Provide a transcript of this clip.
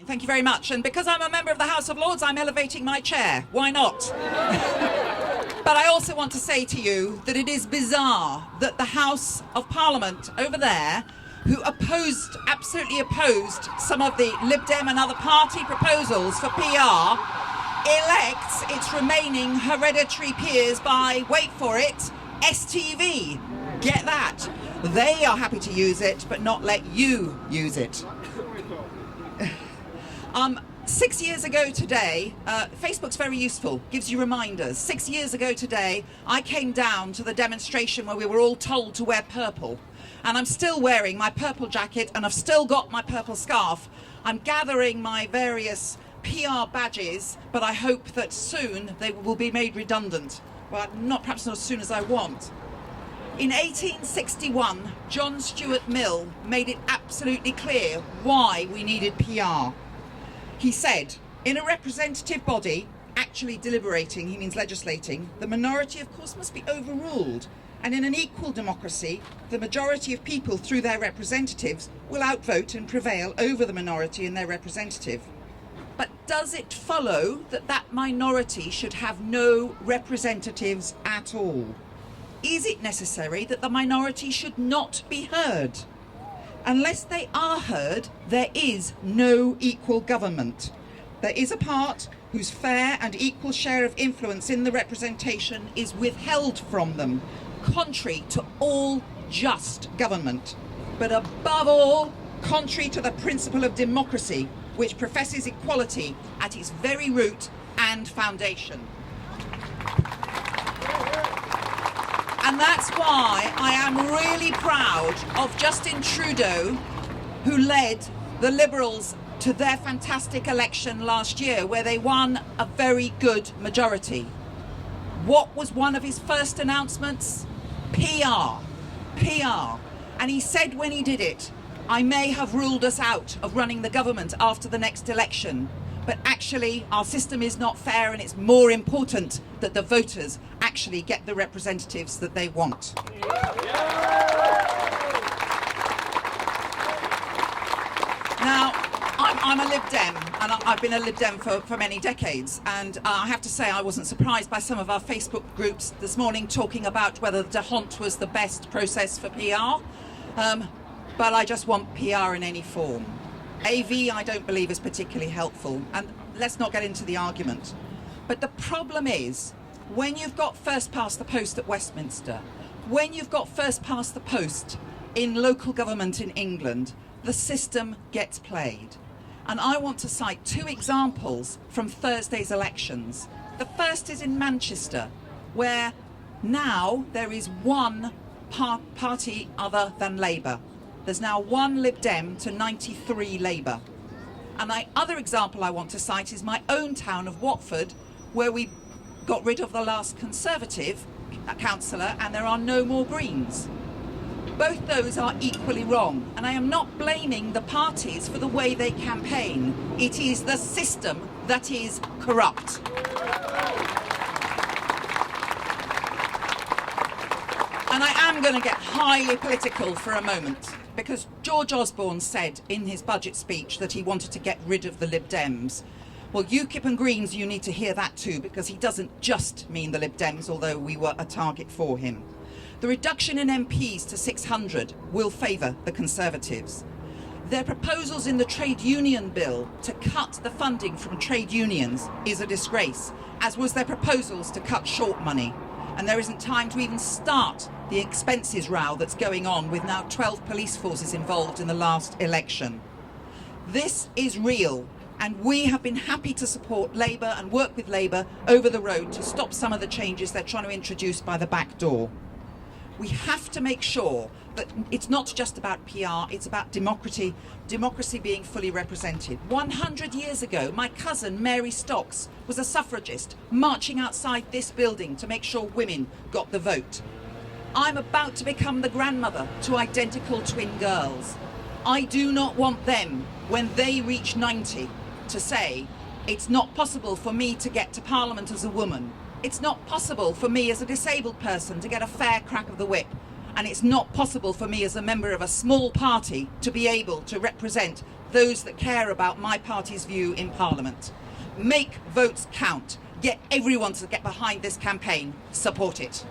Thank you very much. And because I'm a member of the House of Lords, I'm elevating my chair. Why not? But I also want to say to you that it is bizarre that the House of Parliament over there, who absolutely opposed some of the Lib Dem and other party proposals for PR, elects its remaining hereditary peers by, wait for it, STV. Get that. They are happy to use it, but not let you use it. 6 years ago today, Facebook's very useful, gives you reminders. 6 years ago today, I came down to the demonstration where we were all told to wear purple. And I'm still wearing my purple jacket, and I've still got my purple scarf. I'm gathering my various PR badges, but I hope that soon they will be made redundant. Well, perhaps not as soon as I want. In 1861, John Stuart Mill made it absolutely clear why we needed PR. He said, in a representative body, actually deliberating, he means legislating, the minority of course must be overruled. And in an equal democracy, the majority of people through their representatives will outvote and prevail over the minority and their representative. But does it follow that that minority should have no representatives at all? Is it necessary that the minority should not be heard? Unless they are heard, there is no equal government. There is a part whose fair and equal share of influence in the representation is withheld from them, contrary to all just government, but above all, contrary to the principle of democracy, which professes equality at its very root and foundation. And that's why I am really proud of Justin Trudeau, who led the Liberals to their fantastic election last year, where they won a very good majority. What was one of his first announcements? PR. And he said when he did it, I may have ruled us out of running the government after the next election, but actually our system is not fair, and it's more important that the voters actually get the representatives that they want. Now, I'm a Lib Dem, and I've been a Lib Dem for many decades, and I have to say I wasn't surprised by some of our Facebook groups this morning talking about whether the D'Hondt was the best process for PR, but I just want PR in any form. AV I don't believe is particularly helpful, and let's not get into the argument. But the problem is, when you've got first past the post at Westminster, when you've got first past the post in local government in England, the system gets played. And I want to cite two examples from Thursday's elections. The first is in Manchester, where now there is one party other than Labour. There's now one Lib Dem to 93 Labour. And the other example I want to cite is my own town of Watford, where we got rid of the last Conservative councillor and there are no more Greens. Both those are equally wrong, and I am not blaming the parties for the way they campaign. It is the system that is corrupt. And I am going to get highly political for a moment, because George Osborne said in his budget speech that he wanted to get rid of the Lib Dems. Well, UKIP and Greens, you need to hear that too, because he doesn't just mean the Lib Dems, although we were a target for him. The reduction in MPs to 600 will favour the Conservatives. Their proposals in the trade union bill to cut the funding from trade unions is a disgrace, as was their proposals to cut short money. And there isn't time to even start the expenses row that's going on, with now 12 police forces involved in the last election. This is real, and we have been happy to support Labour and work with Labour over the road to stop some of the changes they're trying to introduce by the back door. We have to make sure that it's not just about PR, it's about democracy being fully represented. 100 years ago, my cousin Mary Stocks was a suffragist marching outside this building to make sure women got the vote. I'm about to become the grandmother to identical twin girls. I do not want them, when they reach 90, to say, it's not possible for me to get to Parliament as a woman. It's not possible for me as a disabled person to get a fair crack of the whip. and it's not possible for me as a member of a small party to be able to represent those that care about my party's view in Parliament. Make votes count. Get everyone to get behind this campaign. Support it.